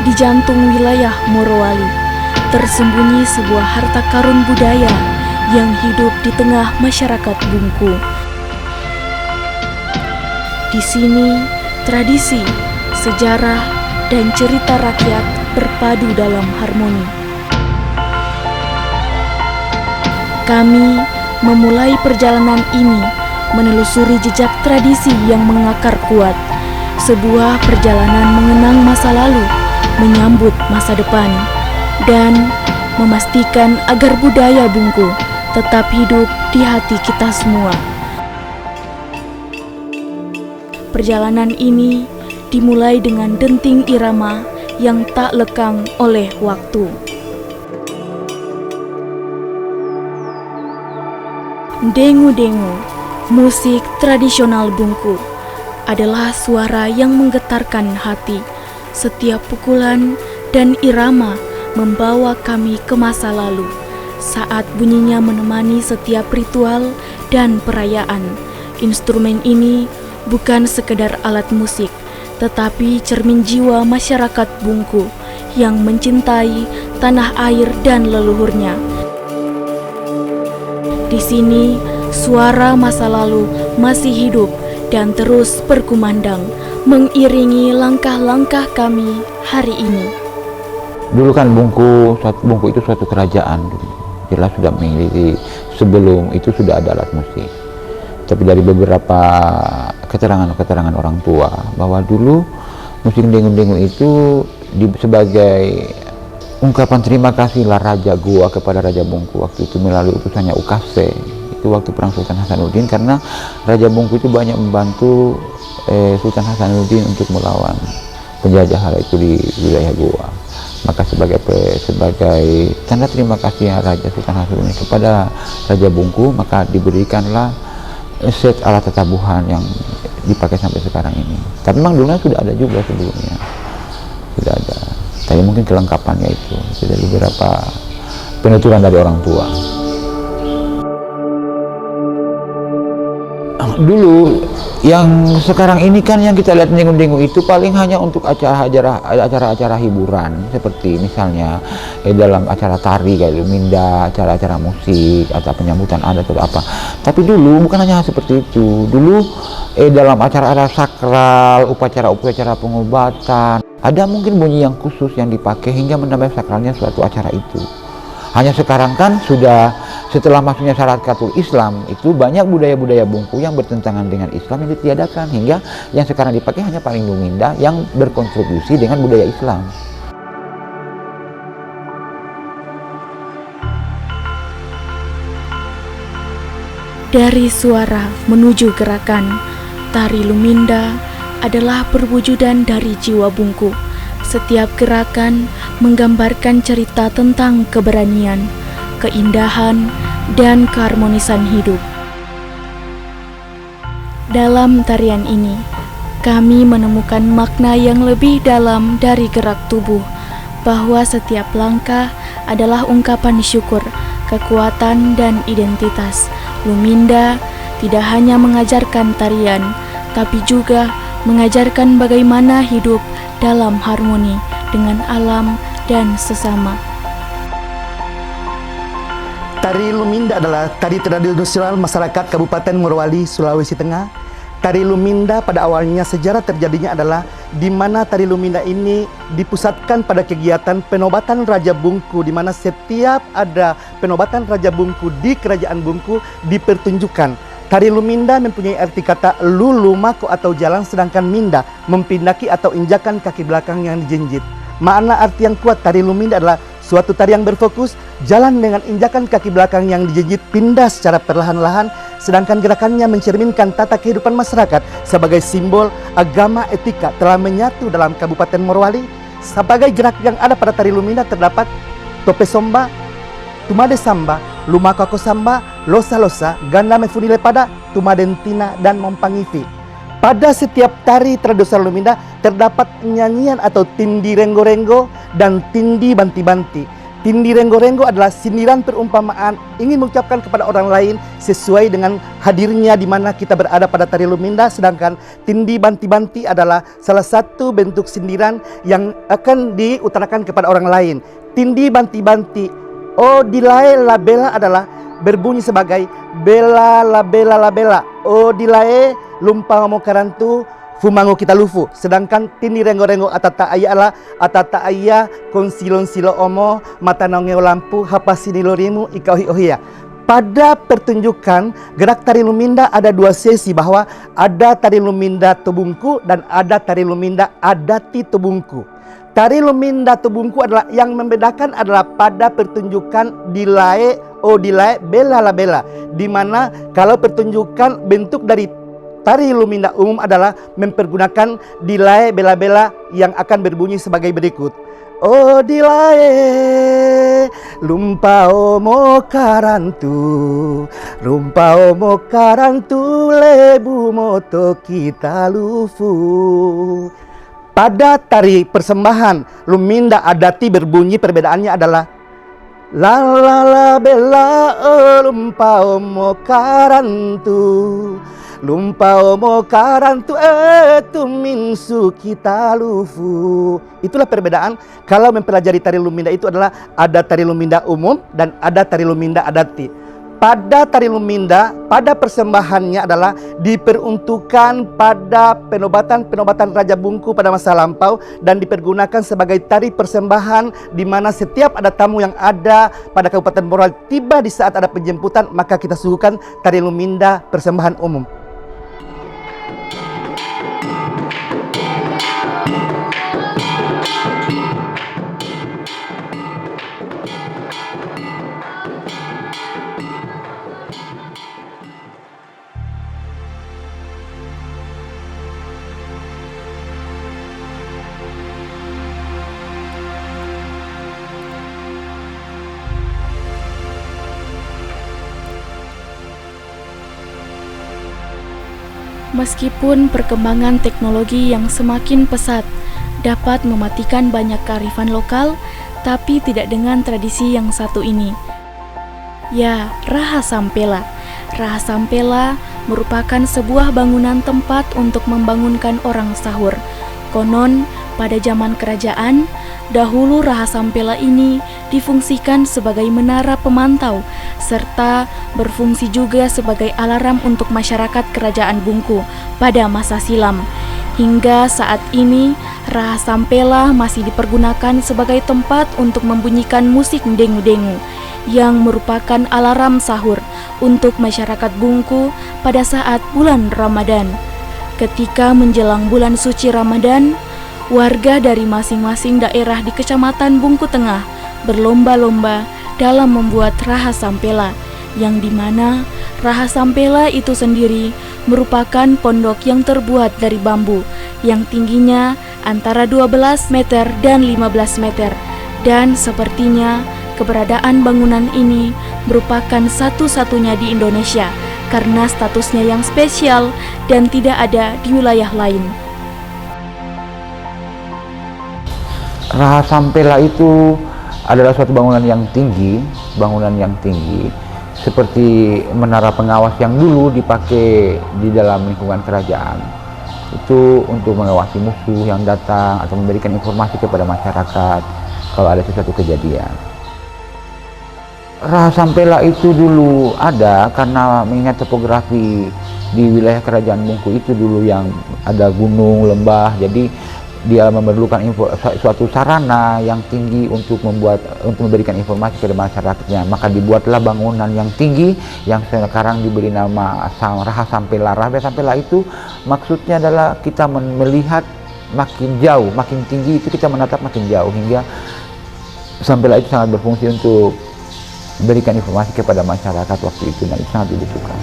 Di jantung wilayah Morowali tersembunyi sebuah harta karun budaya yang hidup di tengah masyarakat Bungku. Di sini, tradisi, sejarah, dan cerita rakyat berpadu dalam harmoni. Kami memulai perjalanan ini menelusuri jejak tradisi yang mengakar kuat, sebuah perjalanan mengenang masa lalu, menyambut masa depan, dan memastikan agar budaya Bungku tetap hidup di hati kita semua. Perjalanan ini dimulai dengan denting irama yang tak lekang oleh waktu. Dengu-dengu, musik tradisional Bungku, adalah suara yang menggetarkan hati. Setiap pukulan dan irama membawa kami ke masa lalu, saat bunyinya menemani setiap ritual dan perayaan. Instrumen ini bukan sekedar alat musik, tetapi cermin jiwa masyarakat Bungku yang mencintai tanah air dan leluhurnya. Di sini, suara masa lalu masih hidup dan terus berkumandang, mengiringi langkah-langkah kami hari ini. Dulu kan Bungku itu suatu kerajaan, jelas sudah memiliki, sebelum itu sudah ada alat musik. Tapi dari beberapa keterangan orang tua bahwa dulu musik dengung-dengung itu sebagai ungkapan terima kasihlah Raja Goa kepada Raja Bungku waktu itu melalui utusannya Ukase, itu waktu perang Sultan Hasanuddin, karena Raja Bungku itu banyak membantu Sultan Hasanuddin untuk melawan penjajah itu di wilayah Goa. Maka sebagai tanda terima kasih Raja Sultan Hasanuddin kepada Raja Bungku, maka diberikanlah set alat tatabuhan yang dipakai sampai sekarang ini. Tapi memang dulunya sudah ada juga sebelumnya, sudah ada. Tapi mungkin kelengkapannya itu dari beberapa penuturan dari orang tua. Dulu yang sekarang ini kan yang kita lihat dengung-dengung itu paling hanya untuk acara-acara hiburan, seperti misalnya dalam acara tari kayak Luminda, acara-acara musik atau penyambutan adat atau apa. Tapi dulu bukan hanya seperti itu. Dulu dalam acara-acara sakral, upacara-upacara pengobatan, ada mungkin bunyi yang khusus yang dipakai hingga menambah sakralnya suatu acara itu. Hanya sekarang kan sudah setelah masuknya syariatul Islam itu banyak budaya-budaya Bungku yang bertentangan dengan Islam yang ditiadakan, hingga yang sekarang dipakai hanya paling Luminda yang berkontribusi dengan budaya Islam. Dari suara menuju gerakan, tari Luminda adalah perwujudan dari jiwa Bungku. Setiap gerakan menggambarkan cerita tentang keberanian, keindahan, dan keharmonisan hidup. Dalam tarian ini, kami menemukan makna yang lebih dalam dari gerak tubuh, bahwa setiap langkah adalah ungkapan syukur, kekuatan, dan identitas. Luminda tidak hanya mengajarkan tarian, tapi juga mengajarkan bagaimana hidup dalam harmoni dengan alam dan sesama. Tari Luminda adalah tari tradisional masyarakat Kabupaten Morowali, Sulawesi Tengah. Tari Luminda pada awalnya sejarah terjadinya adalah di mana tari Luminda ini dipusatkan pada kegiatan penobatan Raja Bungku, di mana setiap ada penobatan Raja Bungku di Kerajaan Bungku dipertunjukkan. Tari Luminda mempunyai arti kata lulu mako atau jalan, sedangkan minda mempindaki atau injakan kaki belakang yang dijinjit. Makna arti yang kuat tari Luminda adalah suatu tari yang berfokus, jalan dengan injakan kaki belakang yang dijinjit pindah secara perlahan-lahan, sedangkan gerakannya mencerminkan tata kehidupan masyarakat sebagai simbol agama etika telah menyatu dalam Kabupaten Morowali. Sebagai gerak yang ada pada tari Luminda terdapat tope somba, tumade samba, lumakako samba, losa-losa, ganda mefunile pada, tumadentina, dan mompangivi. Pada setiap tari tradisional Luminda terdapat nyanyian atau tindi renggo-renggo dan tindi banti-banti. Tindi renggo-renggo adalah sindiran perumpamaan ingin mengucapkan kepada orang lain sesuai dengan hadirnya di mana kita berada pada tari Luminda. Sedangkan tindi banti-banti adalah salah satu bentuk sindiran yang akan diutarakan kepada orang lain. Tindi banti-banti, oh dilae la bela adalah berbunyi sebagai bela la bela la bela. Oh dilae lumpa ngomong karantu fumango kita lufu. Sedangkan tindi renggo-renggo atata ayah konsilon silo omo mata nongeo lampu hapasini lorimu ikahi ohia. Pada pertunjukan gerak tari Luminda ada dua sesi, bahwa ada tari Luminda Tubungku dan ada tari Luminda Adati Tubungku. Tari Luminda Tubungku adalah yang membedakan adalah pada pertunjukan dilae bela la bela, di mana kalau pertunjukan bentuk dari tari Luminda umum adalah mempergunakan dilae bela-bela yang akan berbunyi sebagai berikut. Oh dilae lumpao mo karantu, lumpao mo karantu lebu moto kita lufu. Pada tari persembahan Luminda Adati berbunyi perbedaannya adalah la la la bela lumpao mo karantu, lumpao mo karantu minsu kita lufu. Itulah perbedaan kalau mempelajari tari Luminda. Itu adalah ada tari Luminda umum dan ada tari Luminda Adati. Pada tari Luminda, pada persembahannya adalah diperuntukkan pada penobatan Raja Bungku pada masa lampau dan dipergunakan sebagai tari persembahan, di mana setiap ada tamu yang ada pada Kabupaten Morowali tiba di saat ada penjemputan, maka kita suguhkan tari Luminda persembahan umum. Meskipun perkembangan teknologi yang semakin pesat dapat mematikan banyak kearifan lokal, tapi tidak dengan tradisi yang satu ini. Ya, Raha Sampela. Raha Sampela merupakan sebuah bangunan tempat untuk membangunkan orang sahur. Konon, pada zaman kerajaan, dahulu Raha Sampela ini difungsikan sebagai menara pemantau, serta berfungsi juga sebagai alarm untuk masyarakat Kerajaan Bungku pada masa silam. Hingga saat ini, Raha Sampela masih dipergunakan sebagai tempat untuk membunyikan musik dengu-dengu, yang merupakan alarm sahur untuk masyarakat Bungku pada saat bulan Ramadan. Ketika menjelang bulan suci Ramadan, warga dari masing-masing daerah di Kecamatan Bungku Tengah berlomba-lomba dalam membuat Raha Sampela, yang dimana Raha Sampela itu sendiri merupakan pondok yang terbuat dari bambu yang tingginya antara 12 meter dan 15 meter, dan sepertinya keberadaan bangunan ini merupakan satu-satunya di Indonesia karena statusnya yang spesial dan tidak ada di wilayah lain. Raha Sampela itu adalah suatu bangunan yang tinggi, seperti menara pengawas yang dulu dipakai di dalam lingkungan kerajaan. Itu untuk mengawasi musuh yang datang atau memberikan informasi kepada masyarakat kalau ada sesuatu kejadian. Raha Sampela itu dulu ada karena mengingat topografi di wilayah Kerajaan Bungku itu dulu yang ada gunung, lembah, jadi dia memerlukan suatu sarana yang tinggi untuk memberikan informasi kepada masyarakatnya. Maka dibuatlah bangunan yang tinggi yang sekarang diberi nama Raha Sampela. Raha Sampela itu maksudnya adalah kita melihat makin jauh, makin tinggi itu kita menatap makin jauh, hingga Sampela itu sangat berfungsi untuk berikan informasi kepada masyarakat waktu itu, dan itu sangat dibutuhkan.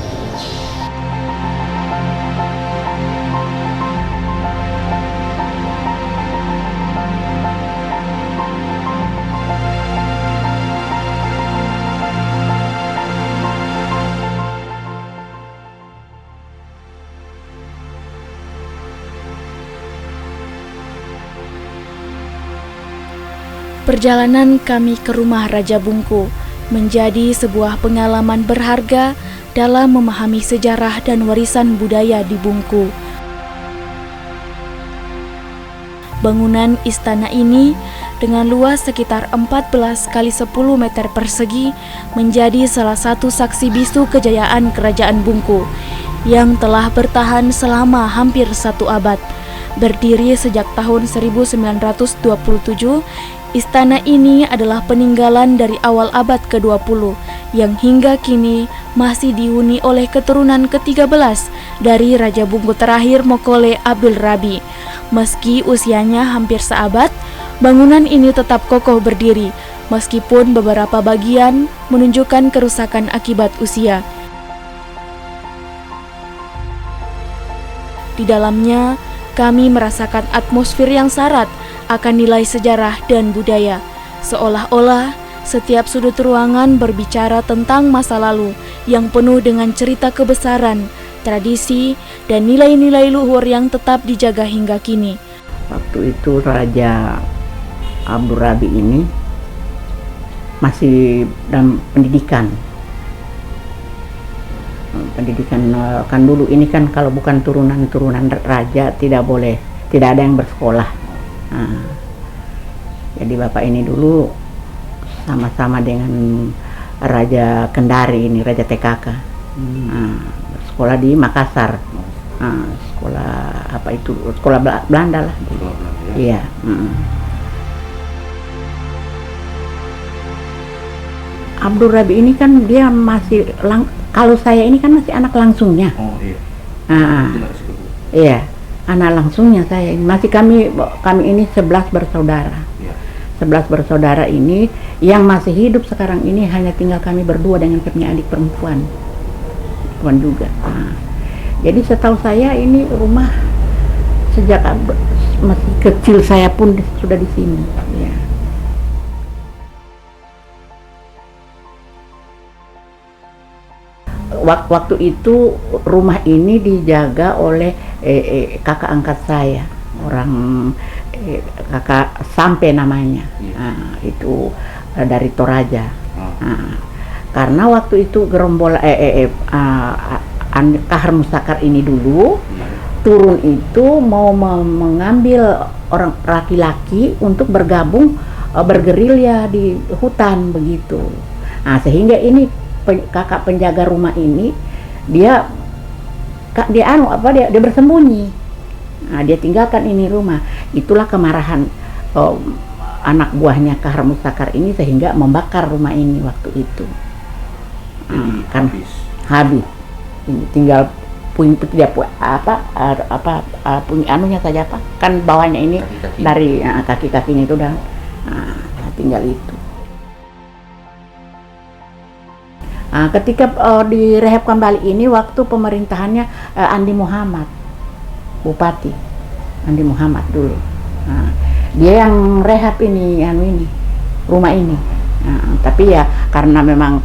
Perjalanan kami ke rumah Raja Bungku menjadi sebuah pengalaman berharga dalam memahami sejarah dan warisan budaya di Bungku. Bangunan istana ini dengan luas sekitar 14 kali 10 meter persegi menjadi salah satu saksi bisu kejayaan Kerajaan Bungku yang telah bertahan selama hampir 1 abad. Berdiri sejak tahun 1927, istana ini adalah peninggalan dari awal abad ke-20 yang hingga kini masih dihuni oleh keturunan ke-13 dari Raja Bungku terakhir Mokole Abdul Rabi. Meski usianya hampir seabad, bangunan ini tetap kokoh berdiri meskipun beberapa bagian menunjukkan kerusakan akibat usia. Di dalamnya, kami merasakan atmosfer yang syarat akan nilai sejarah dan budaya, seolah-olah setiap sudut ruangan berbicara tentang masa lalu yang penuh dengan cerita kebesaran, tradisi, dan nilai-nilai luhur yang tetap dijaga hingga kini. Waktu itu Raja Abdul Rabi ini masih dalam pendidikan. Kan dulu ini kan kalau bukan turunan raja tidak ada yang bersekolah. Nah, jadi bapak ini dulu sama-sama dengan Raja Kendari ini, Raja TKK. Sekolah di Makassar. Sekolah apa itu? Sekolah Belanda lah. Sekolah Belanda, ya? Iya. Abdul Rabi ini kan dia masih kalau saya ini kan masih anak langsungnya. Oh iya. Iya, anak langsungnya saya. Masih kami ini 11 bersaudara. Iya. 11 bersaudara ini yang masih hidup sekarang ini hanya tinggal kami berdua dengan punya adik perempuan juga. Jadi setahu saya ini rumah sejak masih kecil saya pun sudah di sini. Ya. Waktu itu rumah ini dijaga oleh kakak angkat saya, orang kakak Sampe namanya. Itu dari Toraja. Karena waktu itu gerombol Kahar Mustakar ini dulu turun itu mau mengambil orang laki-laki untuk bergabung bergerilya di hutan begitu. Sehingga ini kakak penjaga rumah ini dia bersembunyi. Dia tinggalkan ini rumah. Itulah kemarahan anak buahnya Kahar Mustakar ini sehingga membakar rumah ini waktu itu. Kan habis. Ini tinggal punya anunya saja kan bawahnya ini kaki-kaki. Dari kaki-kakinya itu udah tinggal itu. Ketika direhab kembali ini waktu pemerintahannya Andi Muhammad, Bupati Andi Muhammad dulu. Dia yang rehab ini rumah ini. Tapi ya karena memang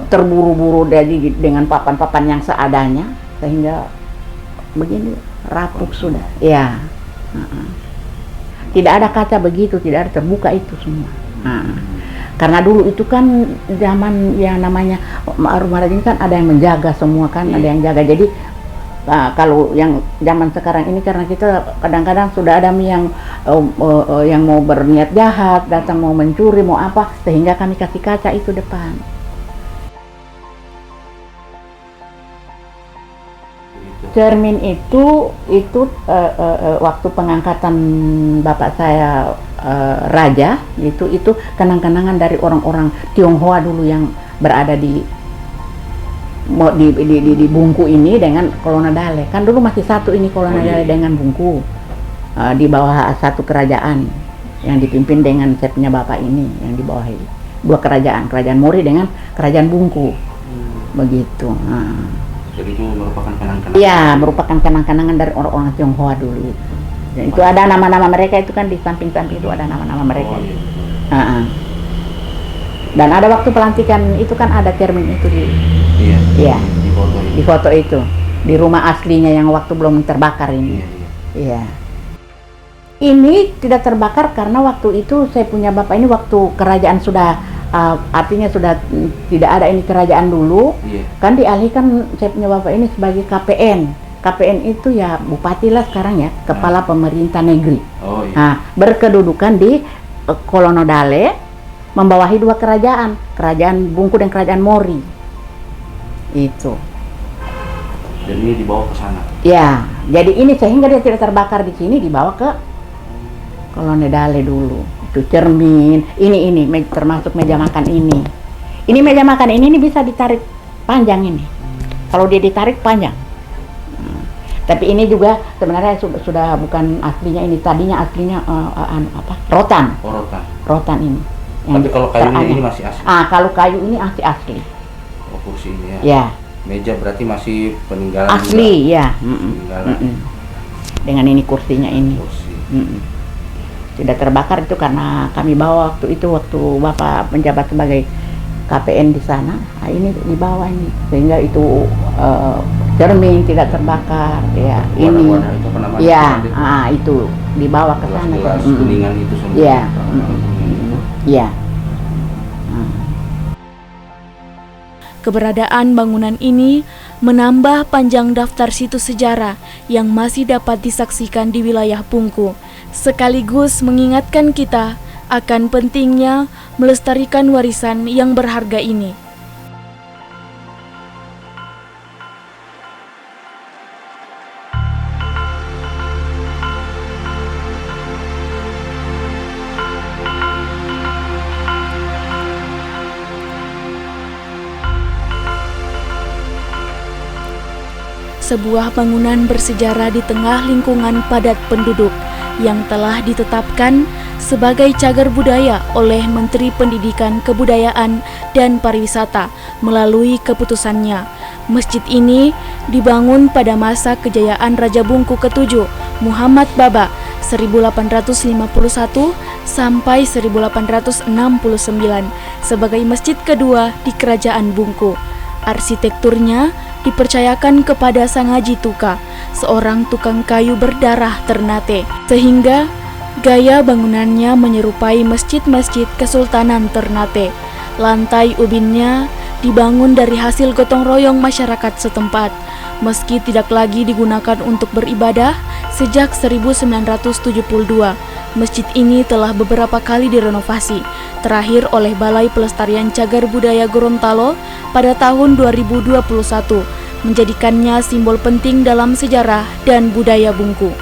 terburu-buru dengan papan-papan yang seadanya sehingga begini rapuh sudah. Ya. Tidak ada kaca begitu, tidak ada terbuka itu semua. Karena dulu itu kan zaman yang namanya rumah raja ini kan ada yang menjaga semua kan, ada yang jaga. Jadi kalau yang zaman sekarang ini karena kita kadang-kadang sudah ada yang mau berniat jahat, datang mau mencuri, mau apa, sehingga kami kasih kaca itu depan. Cermin itu waktu pengangkatan bapak saya raja itu kenang-kenangan dari orang-orang Tionghoa dulu yang berada di Bungku ini dengan Kolona Dale. Kan dulu masih satu ini Kolona Dale dengan Bungku di bawah satu kerajaan yang dipimpin dengan setnya bapak ini yang di bawah ini. Dua kerajaan Mori dengan kerajaan Bungku. Begitu. Jadi itu merupakan kenang-kenangan. Iya, merupakan kenang-kenangan dari orang-orang Tionghoa dulu itu. Dan itu ada nama-nama mereka itu kan di samping-samping itu ada nama-nama mereka. Dan ada waktu pelantikan itu kan ada cermin itu Iya. Di foto itu. Di rumah aslinya yang waktu belum terbakar ini. Iya. Ini tidak terbakar karena waktu itu saya punya bapak ini waktu kerajaan sudah artinya sudah tidak ada ini kerajaan dulu, kan dialihkan saya punya bapak ini sebagai KPN. KPN itu ya bupati lah sekarang ya, kepala pemerintah negeri. Nah, berkedudukan di Kolonodale, membawahi dua kerajaan, kerajaan Bungku dan kerajaan Mori. Itu. Dan ini dibawa ke sana. Ya, jadi ini sehingga dia tidak terbakar di sini, dibawa ke Kolonodale dulu. Itu cermin, ini termasuk meja makan ini. Ini meja makan ini bisa ditarik panjang ini. Kalau dia ditarik panjang. Tapi ini juga sebenarnya sudah bukan aslinya ini, tadinya aslinya rotan. Rotan ini. Tapi kalau kayu ini masih asli. Kalau kayu ini masih asli. Oh, kursi ini ya. Ya. Meja berarti masih peninggalan. Asli juga. ya. Peninggalan. Dengan ini kursinya ini. Kursi. Tidak terbakar itu karena kami bawa waktu Bapak menjabat sebagai KPN di sana. Nah, ini dibawa ini sehingga itu cermin tidak terbakar ya. Warna-warna itu apa namanya? Ya, itu dibawa ke sana. Kuningan itu semua. Ya. Ya. Keberadaan bangunan ini menambah panjang daftar situs sejarah yang masih dapat disaksikan di wilayah Bungku, sekaligus mengingatkan kita akan pentingnya melestarikan warisan yang berharga ini. Sebuah bangunan bersejarah di tengah lingkungan padat penduduk yang telah ditetapkan sebagai cagar budaya oleh Menteri Pendidikan Kebudayaan dan Pariwisata melalui keputusannya. Masjid ini dibangun pada masa kejayaan Raja Bungku ke-7 Muhammad Baba 1851 sampai 1869 sebagai masjid kedua di Kerajaan Bungku. Arsitekturnya dipercayakan kepada Sang Haji Tuka, seorang tukang kayu berdarah Ternate, sehingga gaya bangunannya menyerupai masjid-masjid Kesultanan Ternate. Lantai ubinnya dibangun dari hasil gotong royong masyarakat setempat, meski tidak lagi digunakan untuk beribadah sejak 1972. Masjid ini telah beberapa kali direnovasi, terakhir oleh Balai Pelestarian Cagar Budaya Gorontalo pada tahun 2021, menjadikannya simbol penting dalam sejarah dan budaya Bungku.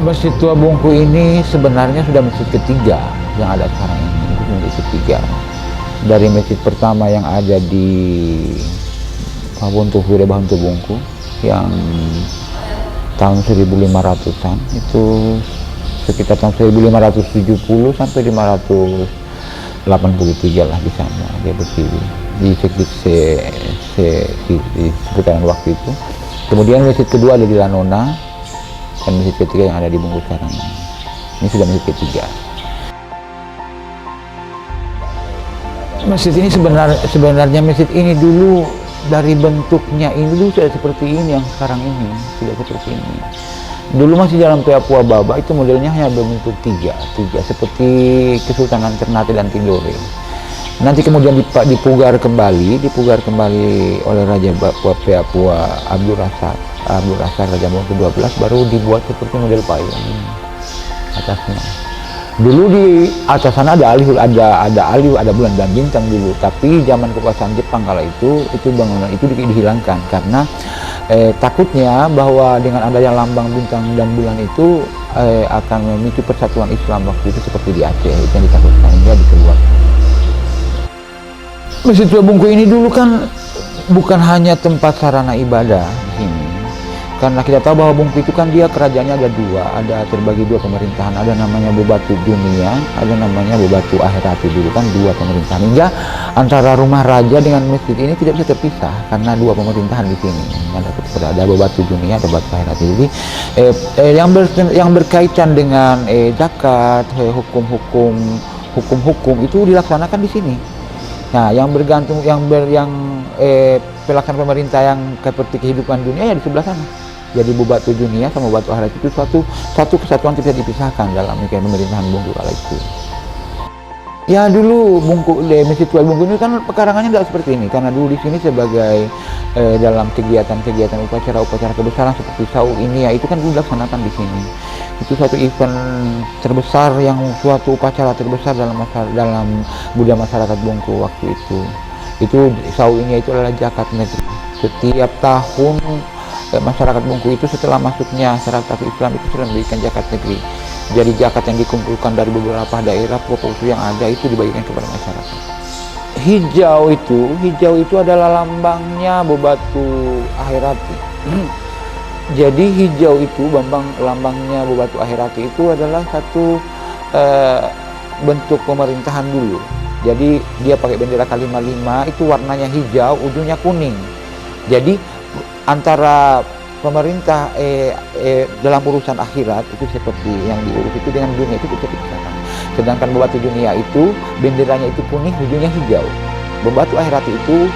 Masjid Tua Bungku ini sebenarnya sudah masjid ketiga yang ada sekarang ini. Itu masjid ketiga. Dari masjid pertama yang ada di Pabuntu Bahuntu Bungku yang tahun 1500-an, itu sekitar tahun 1570 sampai 583 lah di sana dia berdiri di sekitaran waktu itu. Kemudian masjid kedua ada di Lanona, dan masjid ketiga yang ada di Bungku sekarang ini sudah masjid ketiga. Masjid ini sebenarnya masjid ini dulu dari bentuknya ini dulu sudah seperti ini, yang sekarang ini sudah seperti ini. Dulu masih dalam Papua Baba itu modelnya hanya berbentuk tiga seperti Kesultanan Ternate dan Tidore. Nanti kemudian dipugar kembali oleh Raja Papua Abdul Rasar Raja Bungku ke-12, baru dibuat seperti model payung ini atasnya. Dulu di atas sana ada bulan dan bintang dulu, tapi zaman kekuasaan Jepang kala itu bangunan itu dihilangkan karena takutnya bahwa dengan adanya lambang bintang dan bulan itu akan memicu persatuan Islam waktu itu seperti di Aceh, itu yang ditakutkan, hingga dikeluarkan. Masjid Tua Bungku ini dulu kan bukan hanya tempat sarana ibadah di sini. Karena kita tahu bahwa Bungku itu kan dia kerajaannya ada dua, ada terbagi dua pemerintahan, ada namanya Bebatu Dunia, ada namanya Bebatu Akhirati. Dulu kan dua pemerintahan, hingga antara rumah raja dengan masjid ini tidak bisa terpisah karena dua pemerintahan di sini. Ada Bebatu Dunia, ada Bebatu Akhirati. Jadi yang berkaitan dengan zakat, hukum itu dilaksanakan di sini. Nah, yang bergantung pelaksanaan pemerintah yang seperti kehidupan dunia ya di sebelah sana. Jadi Bebatu Dunia sama Bebatu Akhirat itu satu kesatuan tidak dipisahkan dalam pemerintahan Bungku kala itu. Ya dulu Masjid Tua Bungku ini kan pekarangannya tidak seperti ini, karena dulu di sini sebagai dalam kegiatan upacara kebesaran seperti Saul ini ya itu kan dulu dilaksanakan di sini. Itu suatu event terbesar, suatu upacara terbesar dalam budaya masyarakat Bungku waktu itu. Itu Saul ini itu adalah zakat negeri. Setiap tahun masyarakat Bungku itu setelah masuknya masyarakat Islam itu sudah memberikan zakat negeri. Jadi zakat yang dikumpulkan dari beberapa daerah provinsi yang ada itu dibagikan kepada masyarakat. Hijau itu adalah lambangnya Bebatu Akhirati. Jadi hijau itu lambangnya Bebatu Akhirati itu adalah satu bentuk pemerintahan dulu. Jadi dia pakai bendera K55 itu warnanya hijau, ujungnya kuning. Jadi antara pemerintah dalam urusan akhirat itu seperti yang diurus itu dengan dunia itu bisa dipisahkan. Sedangkan Bebatu Dunia itu benderanya itu kuning, ujungnya hijau. Bebatu Akhirat itu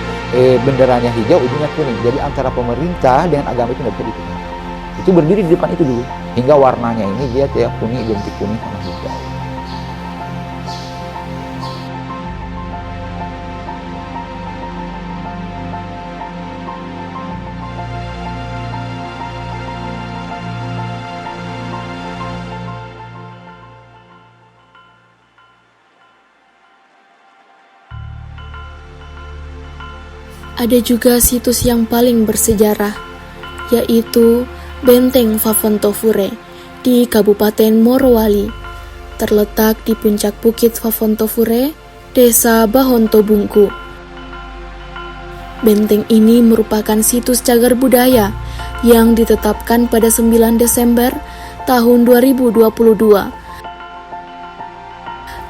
benderanya hijau, ujungnya kuning. Jadi antara pemerintah dengan agama itu tidak bisa dipisahkan. Itu berdiri di depan itu dulu. Hingga warnanya ini dia kayak kuning, identik kuning sama hijau. Ada juga situs yang paling bersejarah, yaitu Benteng Fafontofure di Kabupaten Morowali, terletak di puncak Bukit Fafontofure, Desa Bahonto Bungku. Benteng ini merupakan situs cagar budaya yang ditetapkan pada 9 Desember tahun 2022.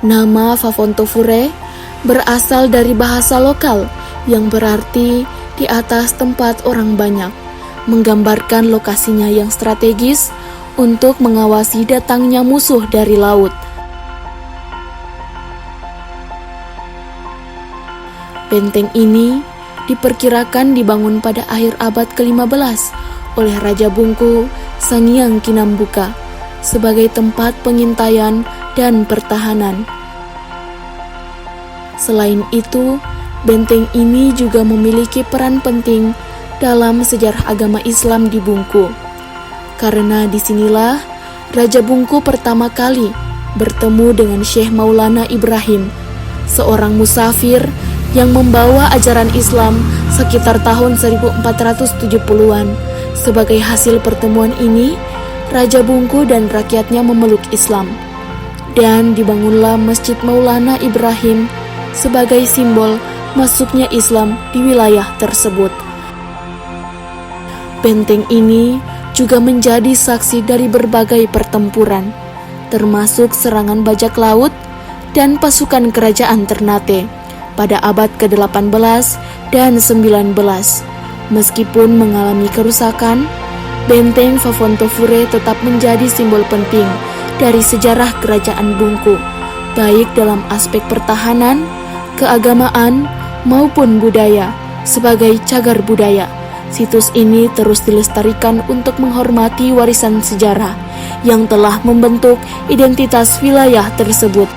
Nama Fafontofure berasal dari bahasa lokal yang berarti di atas tempat orang banyak, menggambarkan lokasinya yang strategis untuk mengawasi datangnya musuh dari laut. Benteng ini diperkirakan dibangun pada akhir abad ke-15 oleh Raja Bungku Sangiang Kinambuka sebagai tempat pengintaian dan pertahanan. Selain itu, benteng ini juga memiliki peran penting dalam sejarah agama Islam di Bungku. Karena disinilah Raja Bungku pertama kali bertemu dengan Syekh Maulana Ibrahim, seorang musafir yang membawa ajaran Islam sekitar tahun 1470-an. Sebagai hasil pertemuan ini, Raja Bungku dan rakyatnya memeluk Islam. Dan dibangunlah Masjid Maulana Ibrahim sebagai simbol masuknya Islam di wilayah tersebut. Benteng ini juga menjadi saksi dari berbagai pertempuran, termasuk serangan bajak laut dan pasukan kerajaan Ternate pada abad ke-18 dan 19. Meskipun mengalami kerusakan, Benteng Fafontofure tetap menjadi simbol penting dari sejarah kerajaan Bungku, baik dalam aspek pertahanan, keagamaan, maupun budaya. Sebagai cagar budaya, situs ini terus dilestarikan untuk menghormati warisan sejarah yang telah membentuk identitas wilayah tersebut.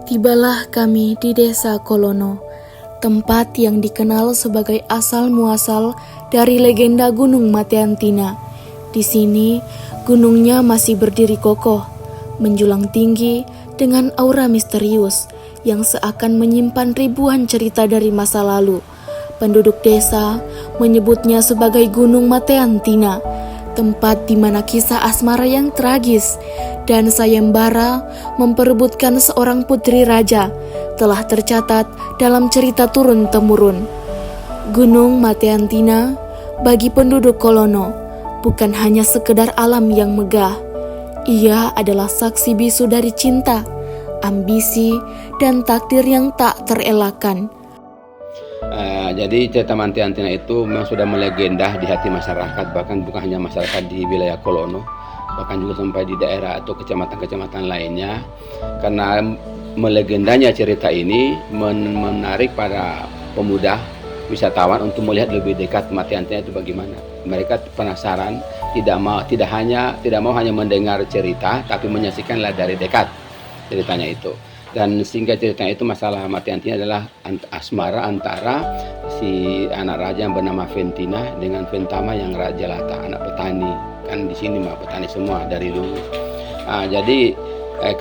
Tibalah kami di Desa Kolono, tempat yang dikenal sebagai asal-muasal dari legenda Gunung Mateantina. Di sini, gunungnya masih berdiri kokoh, menjulang tinggi dengan aura misterius yang seakan menyimpan ribuan cerita dari masa lalu. Penduduk desa menyebutnya sebagai Gunung Mateantina tempat di mana kisah asmara yang tragis dan sayembara memperebutkan seorang putri raja telah tercatat dalam cerita turun-temurun. Gunung Mateantina bagi penduduk Kolono bukan hanya sekedar alam yang megah. Ia adalah saksi bisu dari cinta, ambisi, dan takdir yang tak terelakkan. Jadi cerita Mateantina itu memang sudah melegenda di hati masyarakat, bahkan bukan hanya masyarakat di wilayah Kolono, bahkan juga sampai di daerah atau kecamatan-kecamatan lainnya. Karena melegendanya cerita ini menarik para pemuda wisatawan untuk melihat lebih dekat Mateantina itu bagaimana. Mereka penasaran, tidak mau hanya mendengar cerita, tapi menyaksikanlah dari dekat ceritanya itu. Dan sehingga ceritanya itu masalah Mateantina adalah asmara antara si anak raja yang bernama Ventina dengan Ventama yang raja Lata, anak petani. Kan di sini mah petani semua dari dulu.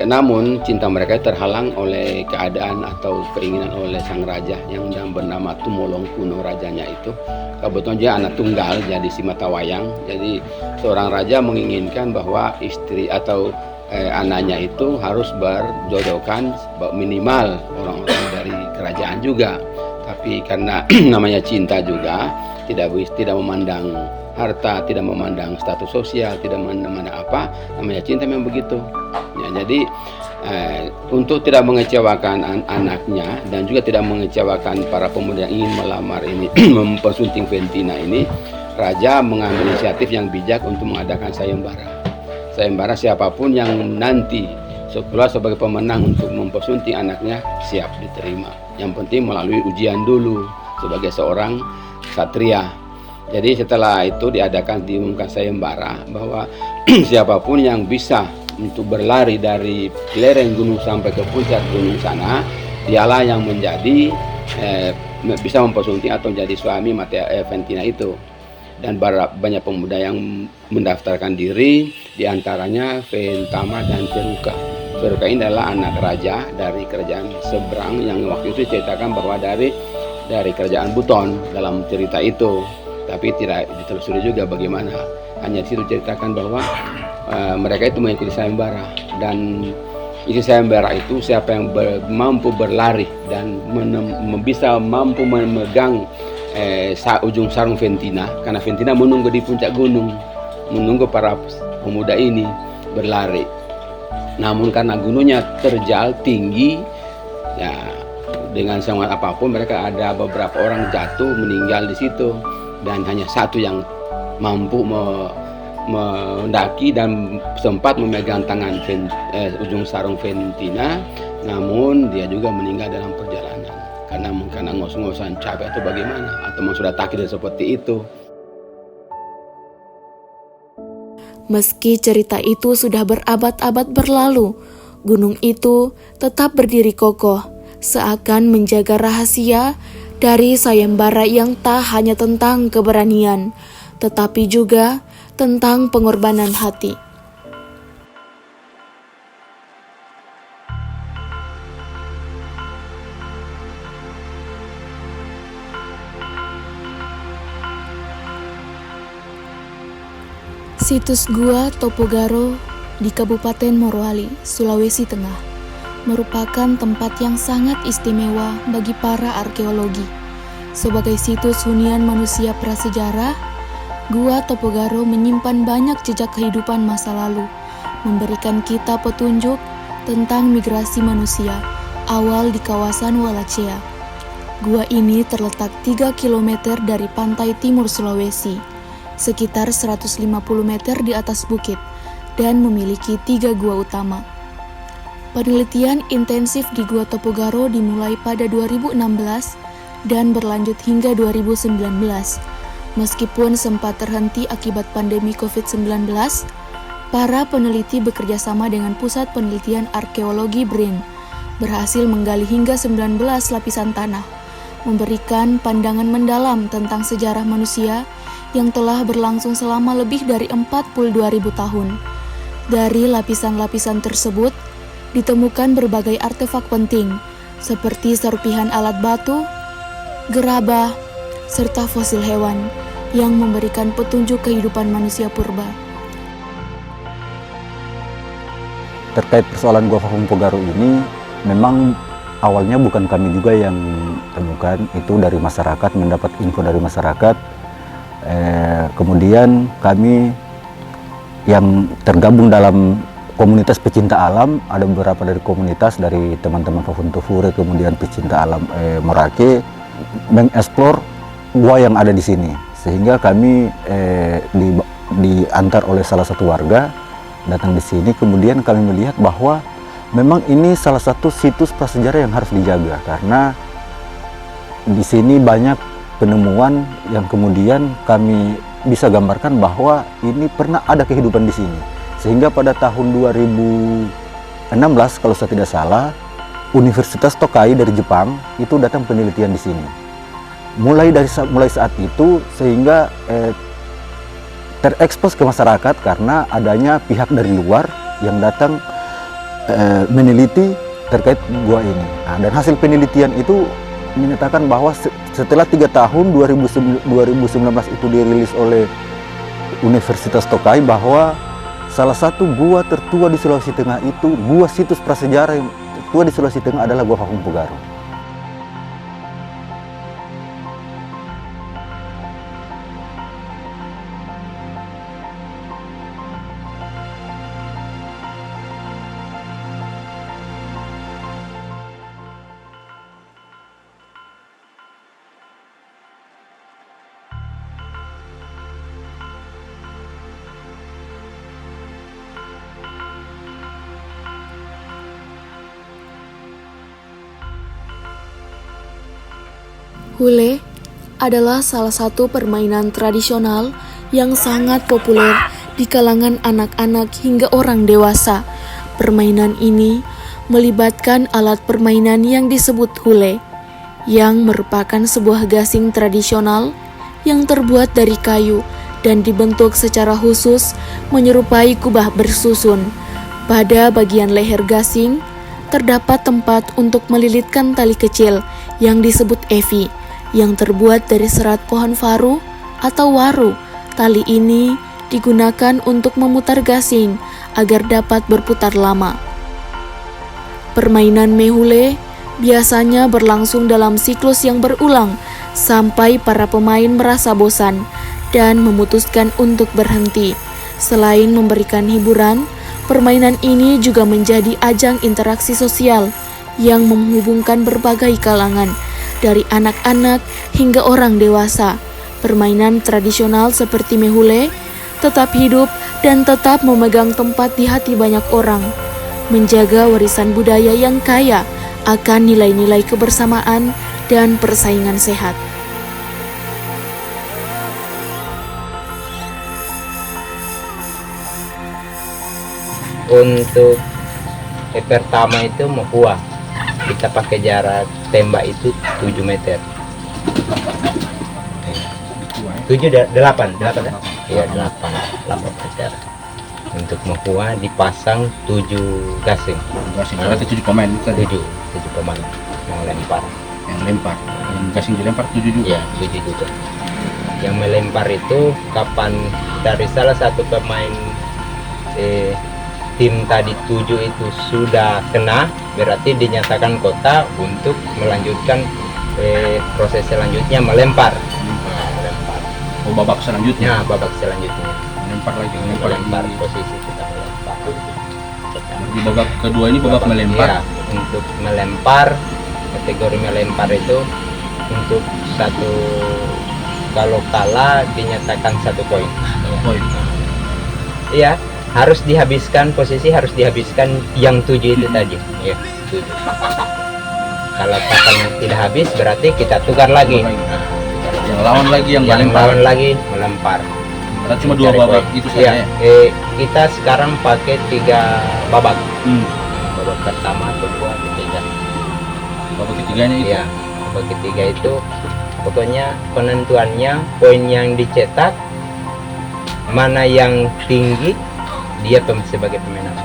Namun cinta mereka terhalang oleh keadaan atau keinginan oleh sang raja yang bernama Tumolong Kuno, rajanya itu. Kebetulan dia anak tunggal, jadi si mata wayang. Jadi seorang raja menginginkan bahwa istri atau anaknya itu harus berjodohkan minimal orang-orang dari kerajaan juga. Tapi karena namanya cinta juga, tidak memandang harta, tidak memandang status sosial, tidak memandang apa, namanya cinta memang begitu. Ya, jadi untuk tidak mengecewakan anaknya dan juga tidak mengecewakan para pemuda yang ingin melamar ini, mempersunting Ventina ini, raja mengambil inisiatif yang bijak untuk mengadakan sayembara. Sayembara siapapun yang nanti keluar sebagai pemenang untuk mempersunting anaknya siap diterima. Yang penting melalui ujian dulu sebagai seorang satria. Jadi setelah itu diumumkan sayembara bahwa siapapun yang bisa untuk berlari dari lereng gunung sampai ke puncak gunung sana, dialah yang menjadi bisa mempersunting atau menjadi suami Ventina itu. Dan banyak pemuda yang mendaftarkan diri, diantaranya Ventama dan Veruca. Veruca ini adalah anak raja dari kerajaan seberang yang waktu itu diceritakan bahwa dari kerajaan Buton dalam cerita itu. Tapi tidak ditelusuri juga bagaimana. Hanya di situ ceritakan bahwa mereka itu mengikuti sayembara, dan isi sayembara itu siapa yang mampu berlari dan bisa mampu memegang ujung sarung Ventina, karena Ventina menunggu di puncak gunung, menunggu para pemuda ini berlari. Namun karena gunungnya terjal tinggi, ya dengan semangat apapun mereka ada beberapa orang jatuh meninggal di situ, dan hanya satu yang mampu mendaki dan sempat memegang tangan ujung sarung Ventina, namun dia juga meninggal dalam perjalanan karena ngos-ngosan capek atau bagaimana, atau memang sudah takdir seperti itu. Meski cerita itu sudah berabad-abad berlalu, gunung itu tetap berdiri kokoh, seakan menjaga rahasia dari sayembara yang tak hanya tentang keberanian, tetapi juga tentang pengorbanan hati. Situs Gua Topogaro di Kabupaten Morowali, Sulawesi Tengah, merupakan tempat yang sangat istimewa bagi para arkeologi. Sebagai situs hunian manusia prasejarah, Gua Topogaro menyimpan banyak jejak kehidupan masa lalu, memberikan kita petunjuk tentang migrasi manusia awal di kawasan Wallacea. Gua ini terletak 3 km dari pantai timur Sulawesi, sekitar 150 meter di atas bukit, dan memiliki 3 gua utama. Penelitian intensif di Gua Topogaro dimulai pada 2016 dan berlanjut hingga 2019. Meskipun sempat terhenti akibat pandemi COVID-19, para peneliti bekerja sama dengan Pusat Penelitian Arkeologi BRIN berhasil menggali hingga 19 lapisan tanah, memberikan pandangan mendalam tentang sejarah manusia yang telah berlangsung selama lebih dari 42.000 tahun. Dari lapisan-lapisan tersebut, ditemukan berbagai artefak penting, seperti serpihan alat batu, gerabah, serta fosil hewan yang memberikan petunjuk kehidupan manusia purba. Terkait persoalan Gua Fakung Pogaru ini, memang awalnya bukan kami juga yang temukan, itu dari masyarakat, mendapat info dari masyarakat. Kemudian kami yang tergabung dalam komunitas pecinta alam, ada beberapa dari komunitas dari teman-teman Fafuntufure, kemudian pecinta alam Morake, mengeksplor gua yang ada di sini, sehingga kami diantar oleh salah satu warga datang di sini. Kemudian kami melihat bahwa memang ini salah satu situs prasejarah yang harus dijaga, karena di sini banyak penemuan yang kemudian kami bisa gambarkan bahwa ini pernah ada kehidupan di sini. Sehingga pada tahun 2016 kalau saya tidak salah, Universitas Tokai dari Jepang itu datang penelitian di sini. Mulai saat itu sehingga terekspos ke masyarakat karena adanya pihak dari luar yang datang meneliti terkait gua ini. Nah, dan hasil penelitian itu menyatakan bahwa setelah 3 tahun 2019 itu dirilis oleh Universitas Tokai bahwa salah satu gua tertua di Sulawesi Tengah itu, gua situs prasejarah yang tertua di Sulawesi Tengah adalah Gua Fakung Pogaru. Hule adalah salah satu permainan tradisional yang sangat populer di kalangan anak-anak hingga orang dewasa. Permainan ini melibatkan alat permainan yang disebut hule, yang merupakan sebuah gasing tradisional yang terbuat dari kayu dan dibentuk secara khusus menyerupai kubah bersusun. Pada bagian leher gasing, terdapat tempat untuk melilitkan tali kecil yang disebut evi, yang terbuat dari serat pohon faru atau waru. Tali ini digunakan untuk memutar gasing agar dapat berputar lama. Permainan mehule biasanya berlangsung dalam siklus yang berulang sampai para pemain merasa bosan dan memutuskan untuk berhenti. Selain memberikan hiburan, permainan ini juga menjadi ajang interaksi sosial yang menghubungkan berbagai kalangan, dari anak-anak hingga orang dewasa. Permainan tradisional seperti mehule tetap hidup dan tetap memegang tempat di hati banyak orang, menjaga warisan budaya yang kaya akan nilai-nilai kebersamaan dan persaingan sehat. Untuk pertama itu mehua, kita pakai jarak tembak itu 7 meter. 8 ya? Iya 8 meter. Untuk mehua dipasang 7 gasing. Berarti 7 pemain bukan? 7 pemain yang lempar. Yang gasing dilempar 7 juga? Iya 7 juga. Yang melempar itu kapan dari salah satu pemain tim tadi 7 itu sudah kena, berarti dinyatakan kota untuk melanjutkan proses selanjutnya melempar. Oh, babak selanjutnya? Babak selanjutnya Melempar posisi kita melempar. Di babak kedua ini babak melempar? Ya, untuk melempar, kategori melempar itu untuk satu, kalau kalah dinyatakan 1 poin. Iya, harus dihabiskan, posisi harus dihabiskan yang 7 itu tadi. Ya, 7. Kalau kapan tidak habis berarti kita tukar lagi. Yang lawan lagi yang lawan lagi melempar. Karena cuma 2 babak itu saja ya? Kita sekarang pakai 3 babak. Babak pertama, kedua, ketiga. Babak ketiganya itu? Iya, babak ketiga itu pokoknya penentuannya poin yang dicetak, mana yang tinggi, dia sebagai pemenang.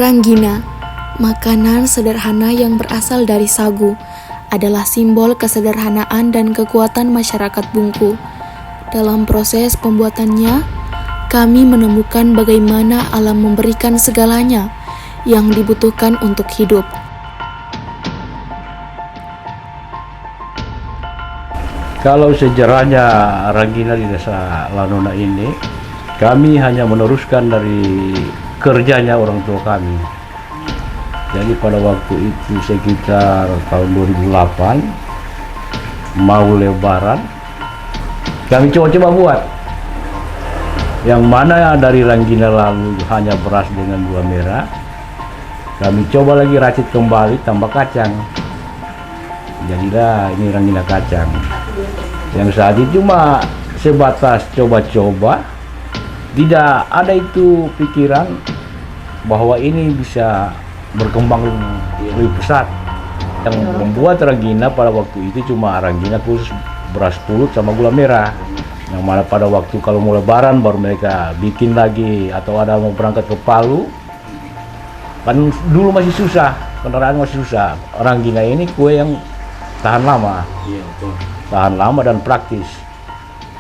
Ranggina, makanan sederhana yang berasal dari sagu, adalah simbol kesederhanaan dan kekuatan masyarakat Bungku. Dalam proses pembuatannya, kami menemukan bagaimana alam memberikan segalanya yang dibutuhkan untuk hidup. Kalau sejarahnya Ranggina di desa Lanona ini, kami hanya meneruskan dari kerjanya orang tua kami. Jadi pada waktu itu sekitar tahun 2008, mau lebaran, kami coba-coba buat. Yang mana dari Ranggina lalu hanya beras dengan gula merah, kami coba lagi racik kembali tambah kacang. Jadilah ini Ranggina kacang. Yang saat itu cuma sebatas coba-coba, tidak ada itu pikiran bahwa ini bisa berkembang lebih pesat. Yang membuat Ranggina pada waktu itu cuma Ranggina khusus beras pulut sama gula merah. Yang mana pada waktu kalau mau lebaran baru mereka bikin lagi, atau ada mau berangkat ke Palu. Kan dulu masih susah, kendaraan masih susah. Ranggina ini kue yang tahan lama. Tahan lama dan praktis.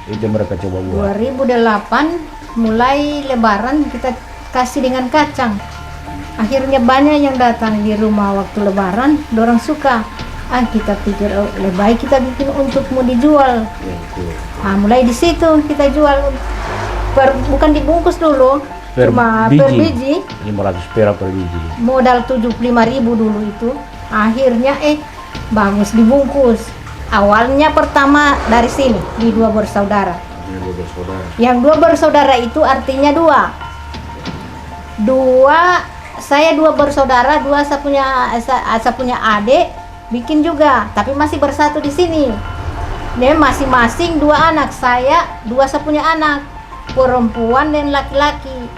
Itu mereka coba buat. 2008 mulai lebaran kita kasih dengan kacang. Akhirnya banyak yang datang di rumah waktu lebaran, dorang suka. Kita pikir lebih baik kita bikin untuk mau dijual. Mulai di situ kita jual. Bukan dibungkus dulu, cuma per biji. 500 perak per biji. Modal 75.000 dulu itu. Akhirnya bagus dibungkus. Awalnya pertama dari sini, di dua bersaudara. Yang dua bersaudara itu artinya dua. Saya dua bersaudara, saya punya adik, bikin juga, tapi masih bersatu di sini. Dia masing-masing dua anak, saya punya anak, perempuan dan laki-laki.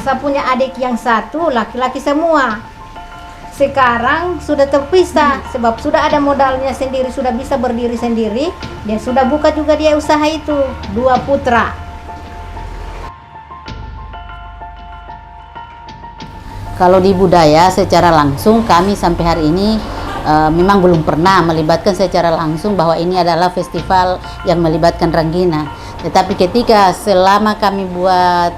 Saya punya adik yang satu, laki-laki semua. Sekarang sudah terpisah sebab sudah ada modalnya sendiri, sudah bisa berdiri sendiri. Dia sudah buka juga dia usaha itu, 2 putra. Kalau di budaya secara langsung kami sampai hari ini memang belum pernah melibatkan secara langsung bahwa ini adalah festival yang melibatkan Ranggina. Tetapi ketika selama kami buat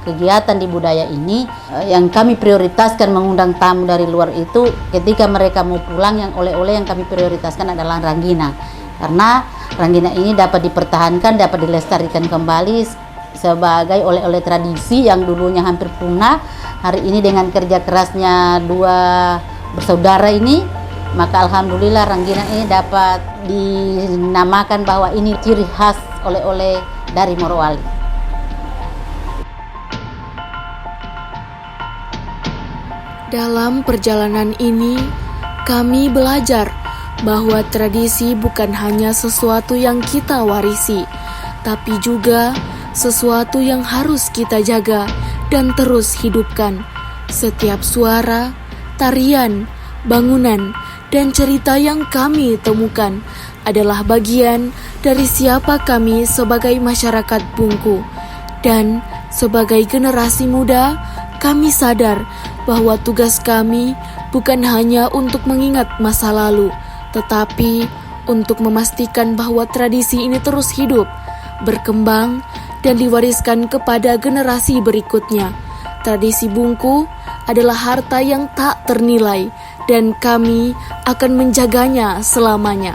kegiatan di budaya ini, yang kami prioritaskan mengundang tamu dari luar itu, ketika mereka mau pulang, yang oleh-oleh yang kami prioritaskan adalah Ranggina. Karena Ranggina ini dapat dipertahankan, dapat dilestarikan kembali sebagai oleh-oleh tradisi yang dulunya hampir punah. Hari ini dengan kerja kerasnya dua bersaudara ini, maka alhamdulillah Ranggina ini dapat dinamakan bahwa ini ciri khas oleh-oleh dari Morowali. Dalam perjalanan ini, kami belajar bahwa tradisi bukan hanya sesuatu yang kita warisi, tapi juga sesuatu yang harus kita jaga dan terus hidupkan. Setiap suara, tarian, bangunan, dan cerita yang kami temukan adalah bagian dari siapa kami sebagai masyarakat Bungku. Dan sebagai generasi muda, kami sadar bahwa tugas kami bukan hanya untuk mengingat masa lalu, tetapi untuk memastikan bahwa tradisi ini terus hidup, berkembang, dan diwariskan kepada generasi berikutnya. Tradisi Bungku adalah harta yang tak ternilai, dan kami akan menjaganya selamanya.